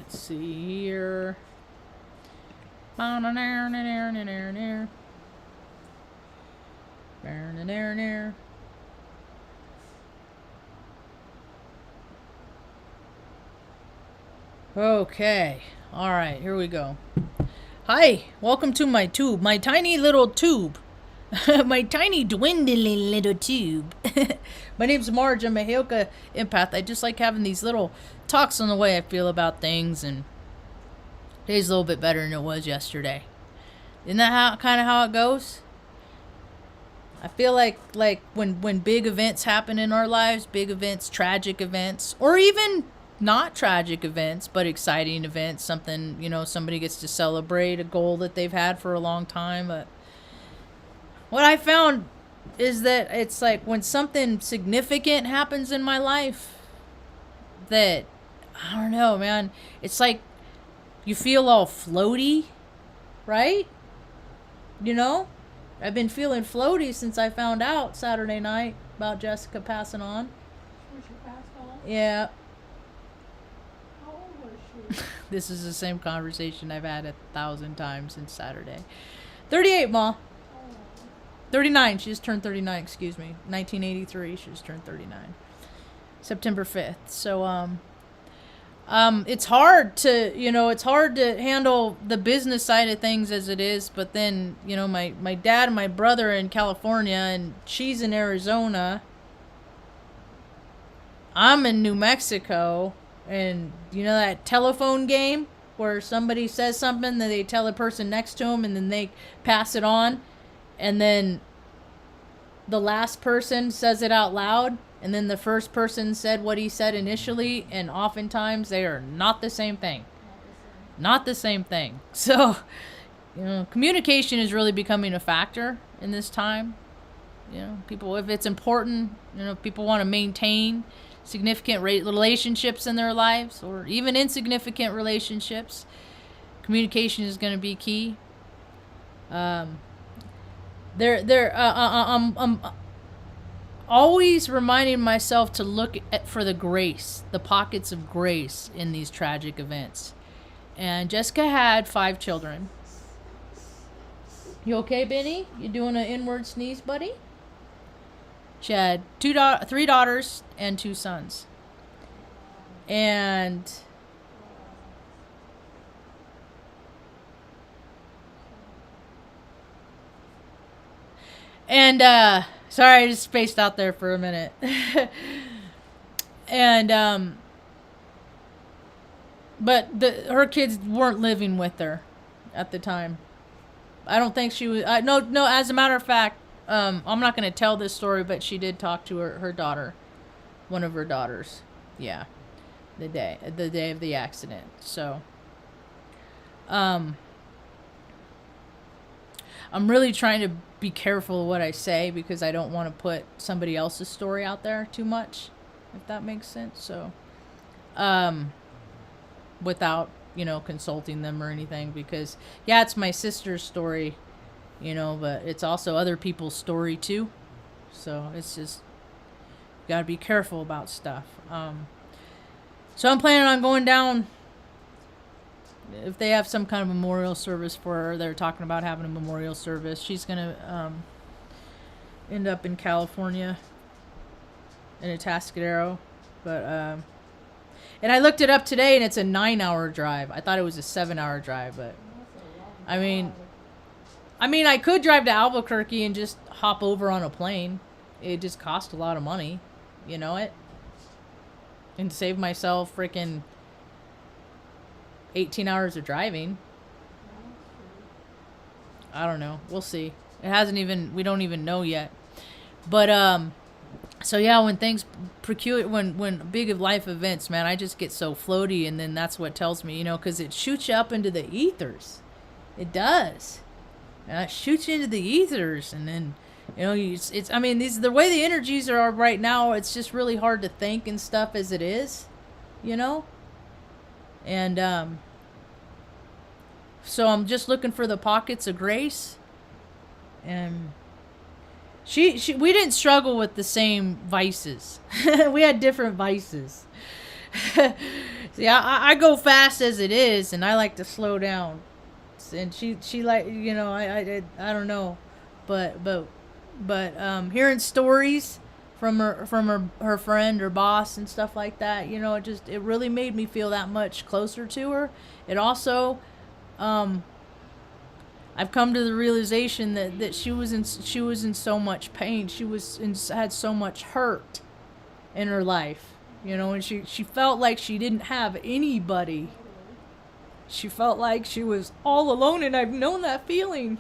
Let's see here. Okay. All right, here we go. Hi, welcome to my tube, my tiny little tube. My tiny dwindling little tube. My name's Marge. I'm a Heoka empath. I just like having these little talks on the way I feel about things, and today's a little bit better than it was yesterday. Isn't that kind of how it goes? I feel like when big events happen in our lives, big events, tragic events, or even not tragic events, but exciting events, something, somebody gets to celebrate a goal that they've had for a long time. But what I found is that it's like when something significant happens in my life that, I don't know, man, it's like you feel all floaty, right? I've been feeling floaty since I found out Saturday night about Jessica passing on. She passed on? Yeah. How old was she? This is the same conversation I've had 1,000 times since Saturday. 38, Ma. 39. She just turned 39, excuse me. 1983. She just turned 39. September 5th. So, it's hard to handle the business side of things as it is, but then, my dad and my brother are in California and she's in Arizona. I'm in New Mexico, and that telephone game where somebody says something that they tell the person next to them and then they pass it on, and then the last person says it out loud, and then the first person said what he said initially, and oftentimes they are not the same thing. Not the same thing. So, communication is really becoming a factor in this time. People, if it's important, people want to maintain significant relationships in their lives, or even insignificant relationships. Communication is going to be key. I'm always reminding myself to look for the grace, the pockets of grace in these tragic events. And Jessica had 5 children. You okay, Benny? You doing an inward sneeze, buddy? She had 3 daughters and 2 sons. And sorry, I just spaced out there for a minute. And but her kids weren't living with her at the time. I don't think she was. No. As a matter of fact, I'm not going to tell this story, but she did talk to her daughter, one of her daughters. Yeah, the day of the accident. So, I'm really trying to be careful of what I say because I don't want to put somebody else's story out there too much, if that makes sense. So, without, consulting them or anything, because yeah, it's my sister's story, but it's also other people's story too. So it's just, you gotta be careful about stuff. So I'm planning on going down. If they have some kind of memorial service for her, they're talking about having a memorial service. She's gonna end up in California in Atascadero, but and I looked it up today, and it's a 9-hour drive. I thought it was a 7-hour drive, but I mean, I could drive to Albuquerque and just hop over on a plane. It just cost a lot of money, and save myself freaking 18 hours of driving. I don't know. We'll see. We don't even know yet. But, so yeah, when things when big of life events, man, I just get so floaty, and then that's what tells me, because it shoots you up into the ethers. It does. It shoots you into the ethers, and then, the way the energies are right now, it's just really hard to think and stuff as it is, and, so I'm just looking for the pockets of grace, and we didn't struggle with the same vices. We had different vices. See, I go fast as it is, and I like to slow down. And she like, you know, I don't know, but hearing stories from her friend or boss and stuff like that, you know, it really made me feel that much closer to her. It also, I've come to the realization that she was in so much pain. Had so much hurt in her life, you know, and she felt like she didn't have anybody. She felt like she was all alone, and I've known that feeling.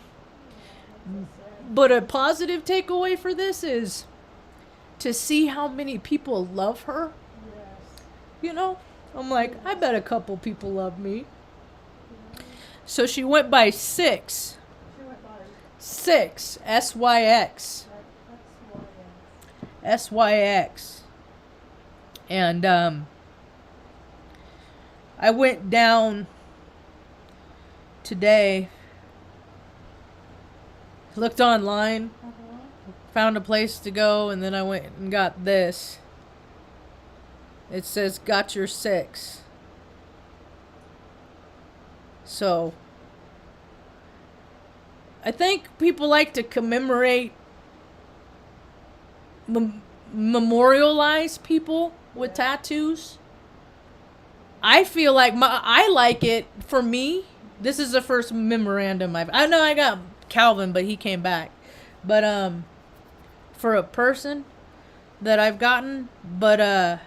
But a positive takeaway for this is to see how many people love her. Yes. You know, I'm like, I bet a couple people love me. So she went by Six. She went by Six. SYX. SYX. And I went down today, looked online, found a place to go, and then I went and got this. It says, got your 6. So, I think people like to commemorate, memorialize people with tattoos. I feel like I like it. For me, this is the first memorandum I know I got Calvin, but he came back. But for a person that I've gotten, but I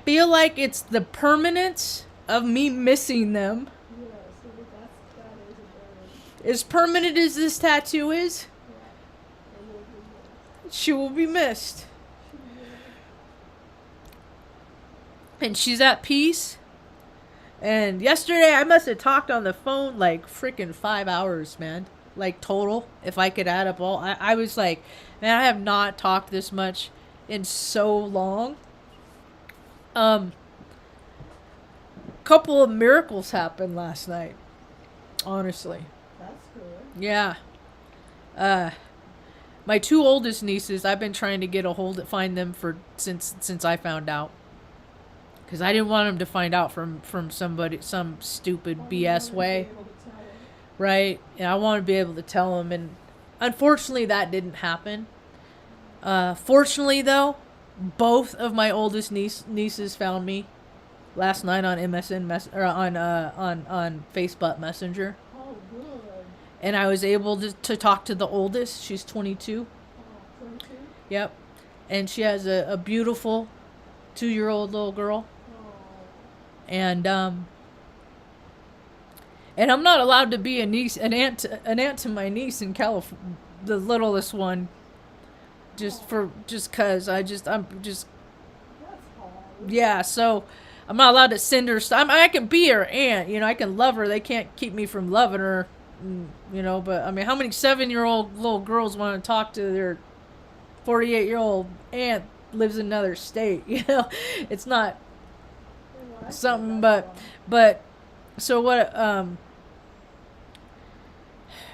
feel like it's the permanence of me missing them. Yes, that is a very. As permanent as this tattoo is, she will be missed. And she's at peace. And yesterday I must have talked on the phone like freaking 5 hours, man. Like total, if I could add up all. I was like, man, I have not talked this much in so long. Couple of miracles happened last night. Honestly. That's good. Yeah. My 2 oldest nieces, I've been trying to find them since I found out. Because I didn't want them to find out from some stupid BS way. Right? And I want to be able to tell them. And unfortunately, that didn't happen. Fortunately, though, both of my oldest nieces found me last night on MSN on Facebook Messenger. Oh, good. And I was able to talk to the oldest. She's 22. 22? Yep. And she has a beautiful 2-year-old little girl. And I'm not allowed to be an aunt to my niece in California, the littlest one, just cause I'm just That's hard. yeah. So I'm not allowed to send her stuff. I can be her aunt, you know. I can love her. They can't keep me from loving her, you know. But I mean, how many 7-year-old little girls want to talk to their 48-year-old aunt lives in another state? You know, it's not something, but so what?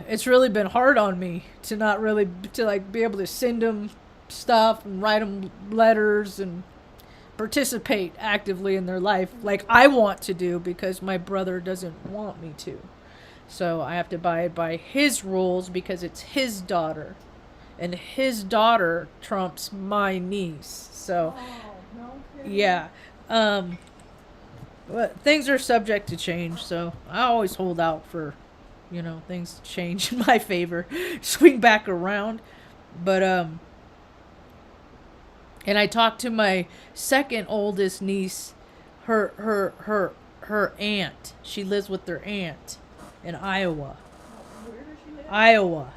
It's really been hard on me to not really be able to send them stuff and write them letters and participate actively in their life like I want to do, because my brother doesn't want me to. So I have to abide by his rules because it's his daughter, and his daughter trumps my niece. So yeah. But things are subject to change, so I always hold out for, you know, things to change in my favor, swing back around. But and I talked to my second oldest niece, her aunt. She lives with their aunt in Iowa. Where does she live? Iowa.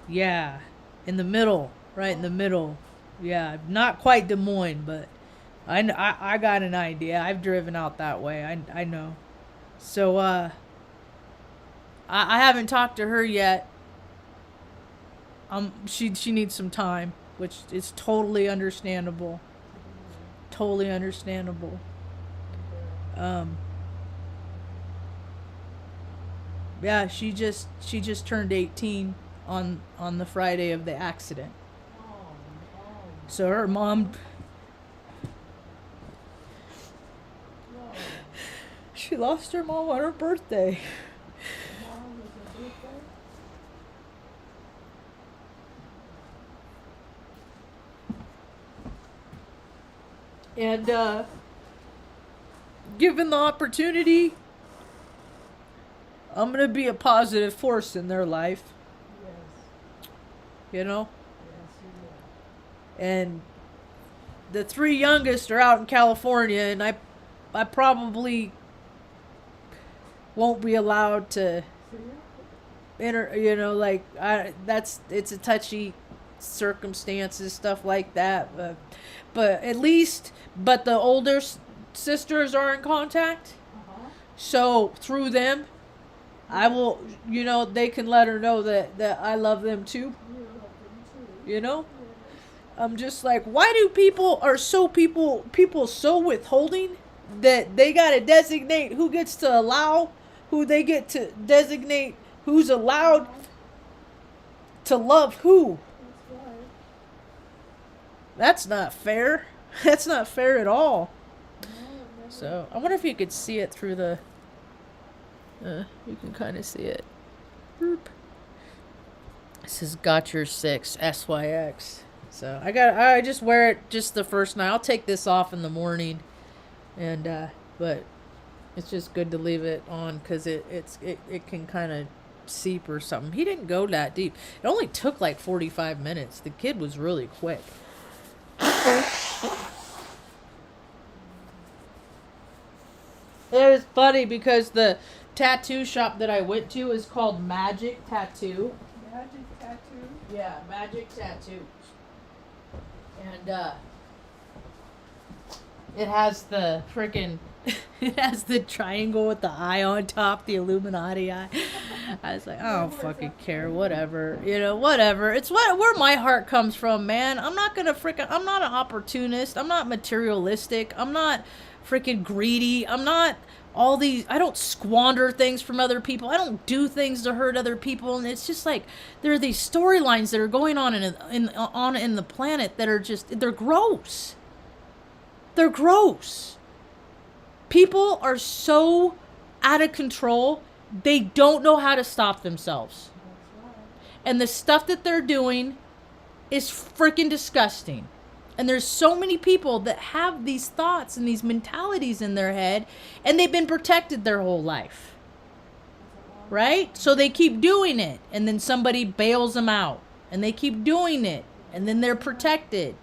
Yeah, in the middle, right in the middle. Yeah, not quite Des Moines, but I got an idea. I've driven out that way. I know. So I haven't talked to her yet. She needs some time, which is totally understandable. Totally understandable. Yeah, she just turned 18 on the Friday of the accident. So her mom She lost her mom on her birthday. Mom was a birthday. And given the opportunity, I'm gonna be a positive force in their life. Yes. You know? Yes, you will. And the 3 youngest are out in California, and I probably won't be allowed to See ya? it's a touchy circumstances, stuff like that, but at least the older sisters are in contact, Uh-huh. so through them I will, they can let her know that I love them too, You love them too. Yes. Yes. I'm just like, why do people so withholding that they got to designate who gets to allow, who they get to designate who's allowed Uh-huh. to love who? That's right. That's not fair. That's not fair at all. No, it never. So I wonder if you could see it through the. You can kind of see it. Boop. This is got your 6 SYX. So I just wear it just the first night. I'll take this off in the morning, and but it's just good to leave it on because it can kind of seep or something. He didn't go that deep. It only took like 45 minutes. The kid was really quick. It was funny because the tattoo shop that I went to is called Magic Tattoo. Magic tattoo. Yeah, Magic Tattoo. And it has the freaking it has the triangle with the eye on top, the Illuminati eye. I was like, I don't fucking care, whatever. Whatever. It's where my heart comes from, man. I'm not an opportunist. I'm not materialistic. I'm not freaking greedy. I'm not I don't squander things from other people. I don't do things to hurt other people. And it's just like there are these storylines that are going on in the planet that are just, they're gross. They're gross. People are so out of control. They don't know how to stop themselves. That's right. And the stuff that they're doing is freaking disgusting. And there's so many people that have these thoughts and these mentalities in their head, and they've been protected their whole life. Right? So they keep doing it, and then somebody bails them out, and they keep doing it, and then they're protected.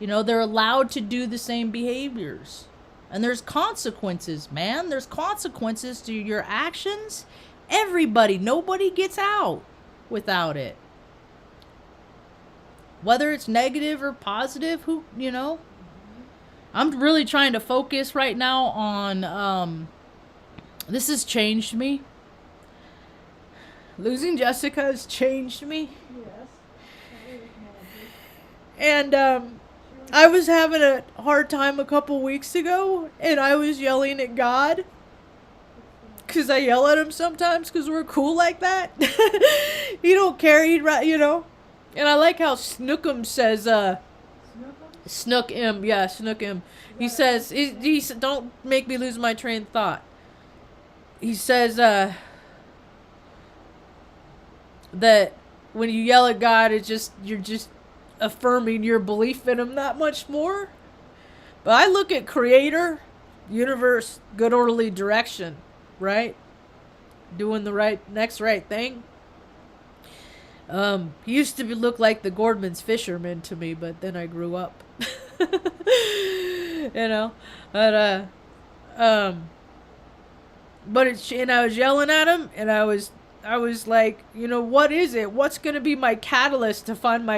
They're allowed to do the same behaviors. And there's consequences, man. There's consequences to your actions. Everybody, nobody gets out without it. Whether it's negative or positive, I'm really trying to focus right now on, this has changed me. Losing Jessica has changed me. Yes. That is magic. And, I was having a hard time a couple weeks ago, and I was yelling at God. Because I yell at him sometimes because we're cool like that. He don't care, And I like how Snookum says, Snook him, yeah, Snook him. He says, he don't make me lose my train of thought. He says, that when you yell at God, you're just affirming your belief in him that much more. But I look at Creator, universe, good orderly direction, right? Doing the next right thing. He used to look like the Gordman's fisherman to me, but then I grew up. And I was yelling at him, and I was like, what is it? What's going to be my catalyst to find my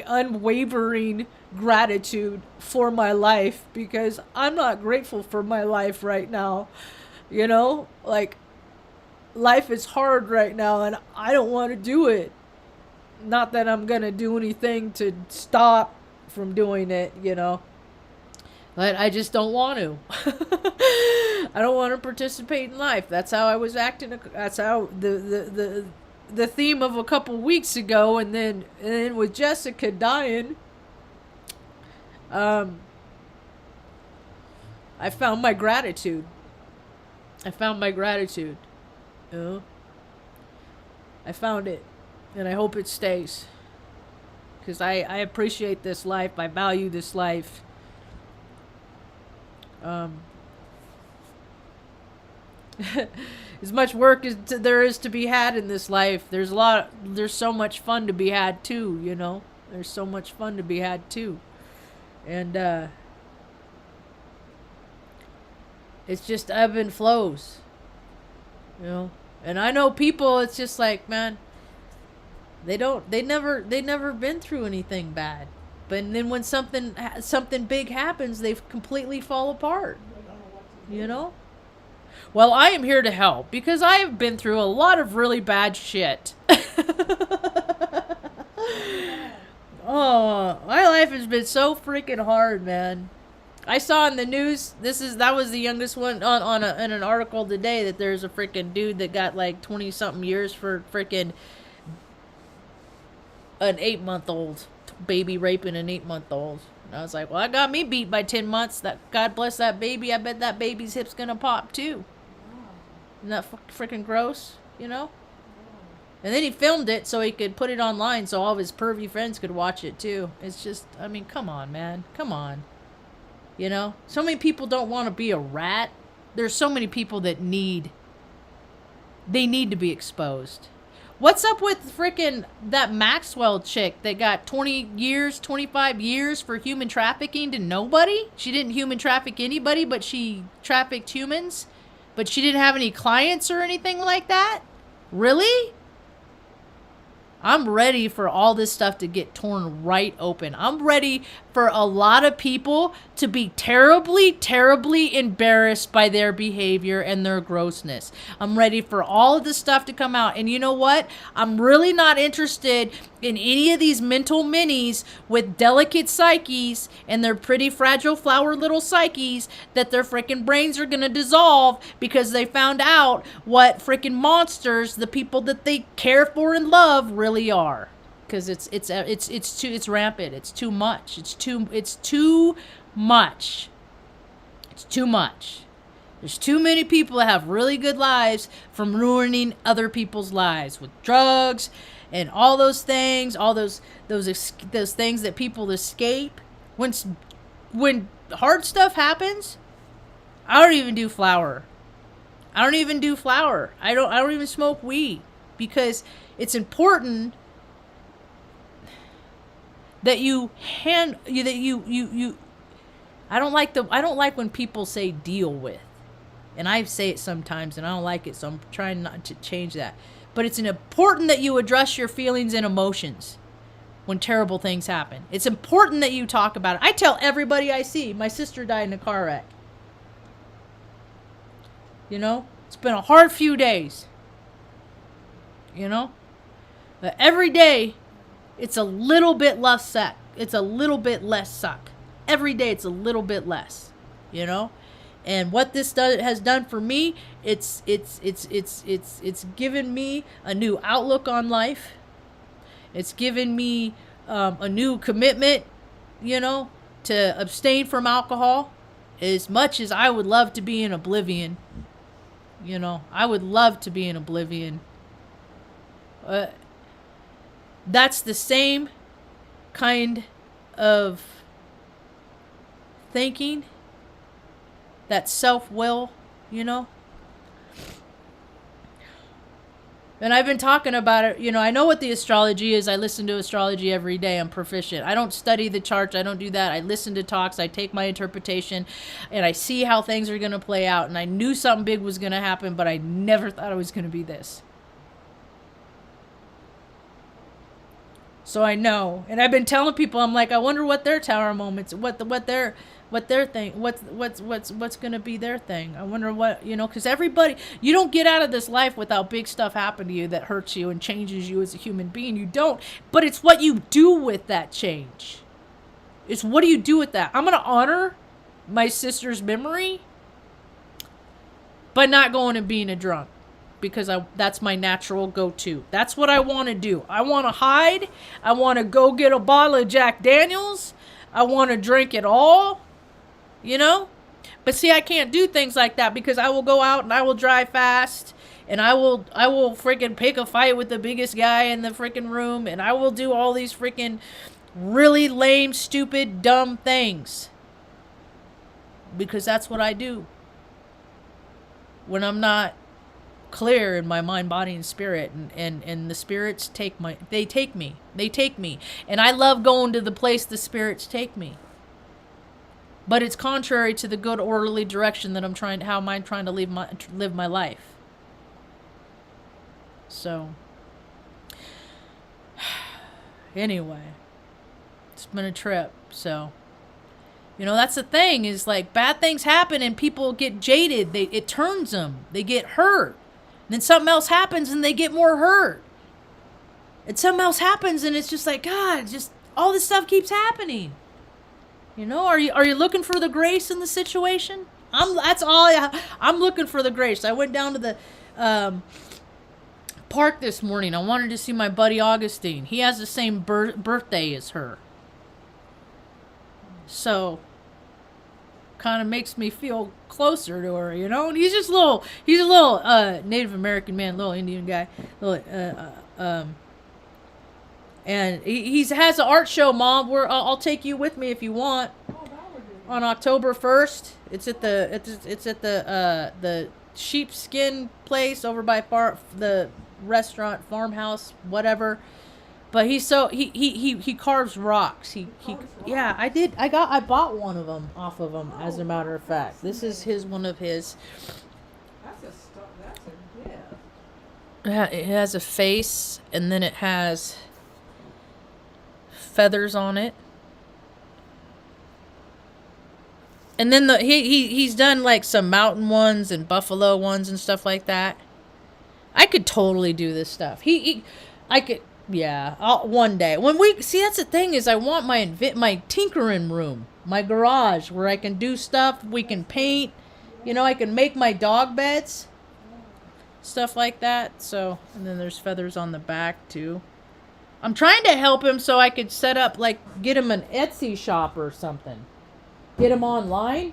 unwavering gratitude for my life? Because I'm not grateful for my life right now. Life is hard right now, and I don't want to do it. Not that I'm going to do anything to stop from doing it, But I just don't want to. I don't want to participate in life. That's how I was acting. That's how the theme of a couple weeks ago, and then with Jessica dying, I found my gratitude. I found my gratitude. You know? I found it. And I hope it stays. Because I appreciate this life. I value this life. As much work as there is to be had in this life, there's so much fun to be had too, you know? There's so much fun to be had too. And it's just ebb and flows, you know? And I know people, it's just like, man, they never been through anything bad. But then when something big happens, they completely fall apart, you know? Well, I am here to help because I have been through a lot of really bad shit. Oh, my life has been so freaking hard, man. I saw in the news, that was the youngest one in an article today, that there's a freaking dude that got like 20 something years for freaking an 8-month-old baby raping an 8-month-old. And I was like, well, I got me beat by 10 months. That God bless that baby. I bet that baby's hip's gonna pop too. Isn't that freaking gross? You know? And then he filmed it so he could put it online so all of his pervy friends could watch it too. It's just, I mean, come on, man. Come on. You know? So many people don't want to be a rat. There's so many people that need to be exposed. What's up with freaking that Maxwell chick that got 20 years, 25 years for human trafficking to nobody? She didn't human traffic anybody, but she trafficked humans. But she didn't have any clients or anything like that? Really? I'm ready for all this stuff to get torn right open. I'm ready for a lot of people to be terribly, terribly embarrassed by their behavior and their grossness. I'm ready for all of this stuff to come out. And you know what? I'm really not interested in any of these mental minis with delicate psyches and their pretty fragile flower little psyches that their freaking brains are going to dissolve because they found out what freaking monsters the people that they care for and love really are. Because it's rampant. It's too much. It's too much. It's too much. There's too many people that have really good lives from ruining other people's lives with drugs and all those things, all those things that people escape. When hard stuff happens, I don't even do flower. I don't even smoke weed because it's important that I don't like when people say deal with. And I say it sometimes and I don't like it, so I'm trying not to change that. But it's important that you address your feelings and emotions when terrible things happen. It's important that you talk about it. I tell everybody I see, my sister died in a car wreck. You know? It's been a hard few days. You know? But every day, it's a little bit less suck. It's a little bit less suck. Every day, it's a little bit less. You know? And what this has done for me, it's given me a new outlook on life. It's given me a new commitment, you know, to abstain from alcohol. As much as I would love to be in oblivion, you know, I would love to be in oblivion. That's the same kind of thinking, that self-will, you know. And I've been talking about it, you know, I know what the astrology is. I listen to astrology every day. I'm proficient. I don't study the charts. I don't do that. I listen to talks. I take my interpretation and I see how things are going to play out. And I knew something big was going to happen, but I never thought it was going to be this. So I know. And I've been telling people, I'm like, I wonder what their tower moments, what their thing, what's going to be their thing. I wonder what, you know, because everybody, you don't get out of this life without big stuff happen to you that hurts you and changes you as a human being. You don't, but it's what you do with that change. It's what do you do with that? I'm going to honor my sister's memory by not going and being a drunk. Because that's my natural go-to. That's what I want to do. I want to hide. I want to go get a bottle of Jack Daniels. I want to drink it all. You know? But see, I can't do things like that because I will go out and I will drive fast and I will freaking pick a fight with the biggest guy in the freaking room and I will do all these freaking really lame, stupid, dumb things. Because that's what I do when I'm not clear in my mind, body, and spirit. And the spirits take me. They take me. And I love going to the place the spirits take me. But it's contrary to the good orderly direction that I'm trying to live my life. So anyway, it's been a trip. So that's the thing is like bad things happen and people get jaded. It turns them. They get hurt. And then something else happens and they get more hurt. And something else happens and it's just like, God, just all this stuff keeps happening. Are you looking for the grace in the situation? I'm looking for the grace. I went down to the park this morning. I wanted to see my buddy Augustine. He has the same birthday as her. So kind of makes me feel closer to her, And he's a little Native American man, little Indian guy, and he has an art show, Mom. I'll take you with me if you want. On October 1st, it's at the sheepskin place over by the restaurant, farmhouse, whatever. But he carves rocks. Yeah, I bought one of them off of him. As a matter of fact, this is one of his. That's a gift. Yeah, it has a face, and then it has feathers on it. And then he's done like some mountain ones and buffalo ones and stuff like that. I could totally do this stuff. I could. Yeah, one day. That's the thing is I want my tinkering room, my garage where I can do stuff. We can paint, I can make my dog beds, stuff like that. So, and then there's feathers on the back too. I'm trying to help him so I could set up, get him an Etsy shop or something. Get him online,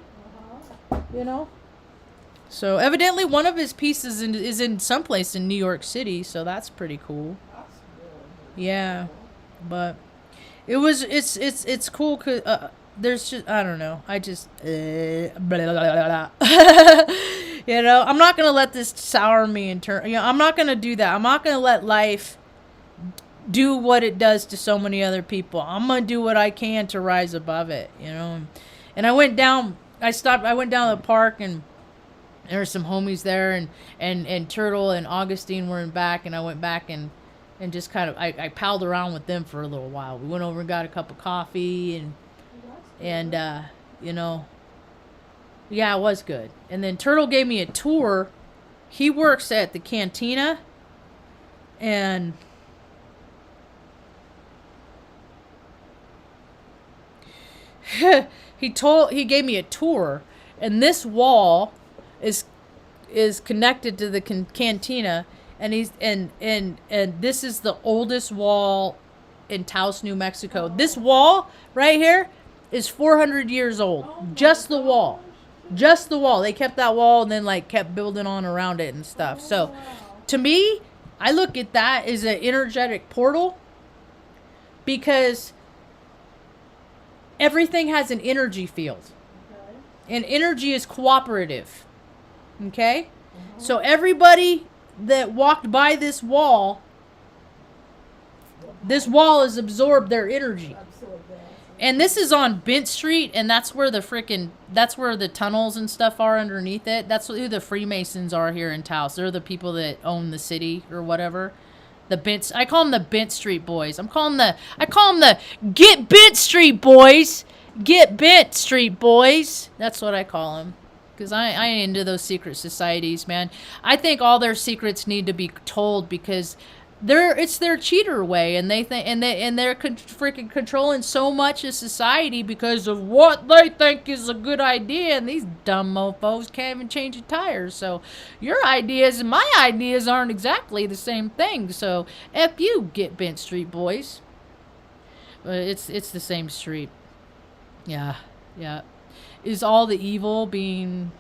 So evidently one of his pieces is in someplace in New York City, so that's pretty cool. Yeah, but it's cool because there's just I don't know. I just blah, blah, blah. I'm not gonna let this sour me and turn. I'm not gonna do that. I'm not gonna let life do what it does to so many other people. I'm gonna do what I can to rise above it. And I went down. I went down to the park and there were some homies there and Turtle and Augustine were in back and I went back and just kind of I palled around with them for a little while. We went over and got a cup of coffee and yeah, it was good. And then Turtle gave me a tour. He works at the cantina and he gave me a tour and this wall is connected to the cantina. And and this is the oldest wall in Taos, New Mexico. This wall right here is 400 years old. Just the wall. They kept that wall and then kept building on around it and stuff. So to me, I look at that as an energetic portal because everything has an energy field. And energy is cooperative. Okay? So everybody that walked by this wall has absorbed their energy. And this is on Bent Street, and that's where the tunnels and stuff are underneath it. That's who the Freemasons are here in Taos. They're the people that own the city or whatever. I call them the Bent Street boys. I call them the Get Bent Street boys. Get Bent Street boys. That's what I call them. Because I ain't into those secret societies, man. I think all their secrets need to be told because it's their cheater way, and they're freaking controlling so much of society because of what they think is a good idea, and these dumb mofos can't even change a tire. So your ideas and my ideas aren't exactly the same thing. So F you, Get Bent Street boys. But it's the same street. Yeah. is all the evil being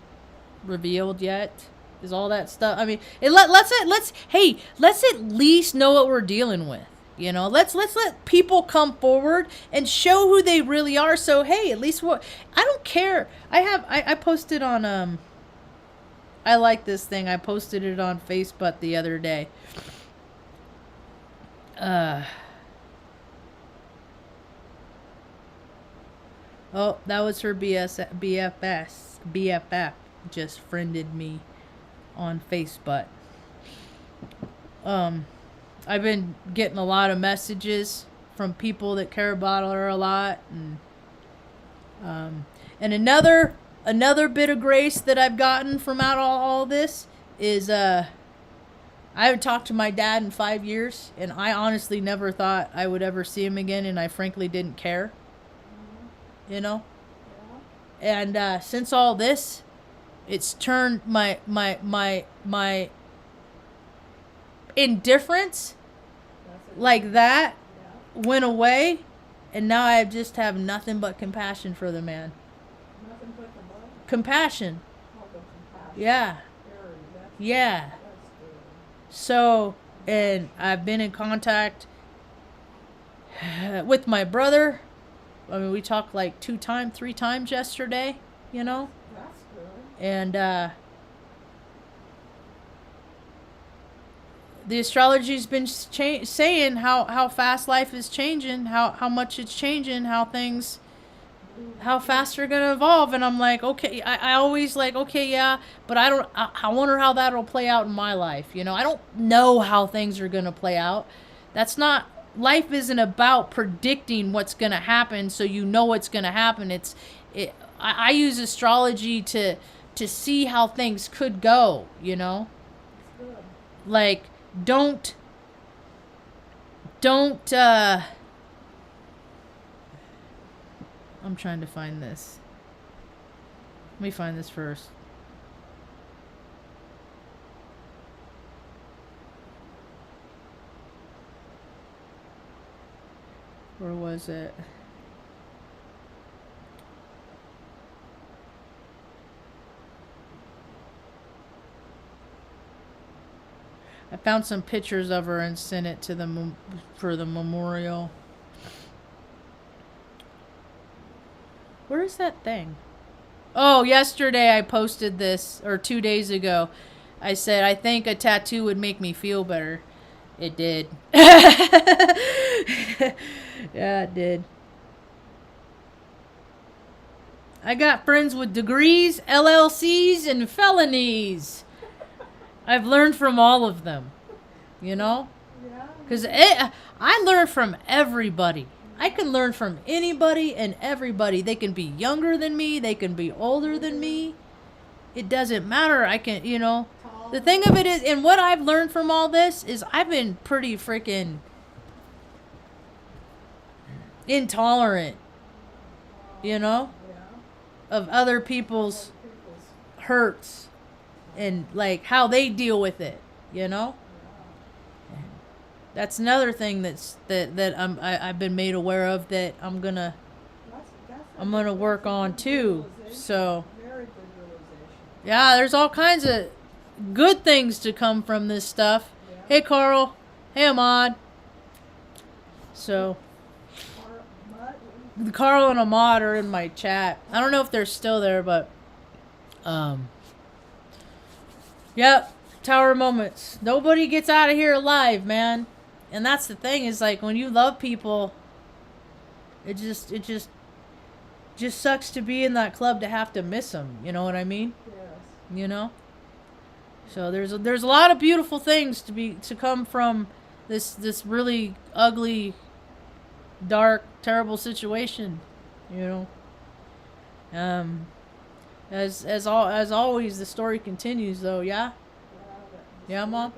revealed yet? Is all that stuff? I mean, let's at least know what we're dealing with. You know, let's let people come forward and show who they really are. So hey, at least what I don't care. I posted on I like this thing. I posted it on Facebook the other day. Oh, that was her BFF just friended me on Facebook. I've been getting a lot of messages from people that care about her a lot, and another bit of grace that I've gotten from out all this is I haven't talked to my dad in 5 years, and I honestly never thought I would ever see him again, and I frankly didn't care. You know? Yeah. And since all this, it's turned my indifference like that went away, and now I just have nothing but compassion for the man. Nothing but the blood? Compassion. Oh, the compassion. Yeah. Yeah. That's good. So, and I've been in contact with my brother. I mean, we talked like 3 times yesterday, you know? That's good. And the astrology's been saying how fast life is changing, how much it's changing, how fast they're going to evolve. And I'm like, okay, I always like, okay, yeah, but I wonder how that'll play out in my life. You know, I don't know how things are going to play out. Life isn't about predicting what's going to happen so you know what's going to happen. I use astrology to see how things could go, you know? Good. Like, don't I'm trying to find this. Let me find this first. Where was it? I found some pictures of her and sent it to for the memorial. Where is that thing? Oh, yesterday I posted this, or 2 days ago. I said, I think a tattoo would make me feel better. It did. Yeah, it did. I got friends with degrees, LLCs, and felonies. I've learned from all of them, you know? Yeah. Because I learn from everybody. I can learn from anybody and everybody. They can be younger than me. They can be older than me. It doesn't matter. I can, you know. The thing of it is, and what I've learned from all this is I've been pretty freaking intolerant, you know, of other people's hurts and like how they deal with it, you know. That's another thing that I've been made aware of that I'm gonna work on too. So Very good realization. yeah, there's all kinds of good things to come from this stuff. Yeah. Hey Carl, hey Ahmad. So Carl and Ahmad are in my chat. I don't know if they're still there, but yep, Tower Moments. Nobody gets out of here alive, man. And that's the thing, is like when you love people, it just sucks to be in that club to have to miss them. You know what I mean? Yes. You know. So there's a lot of beautiful things to come from this really ugly, dark, terrible situation. You know. As always, the story continues, though. Yeah. Yeah, Mom.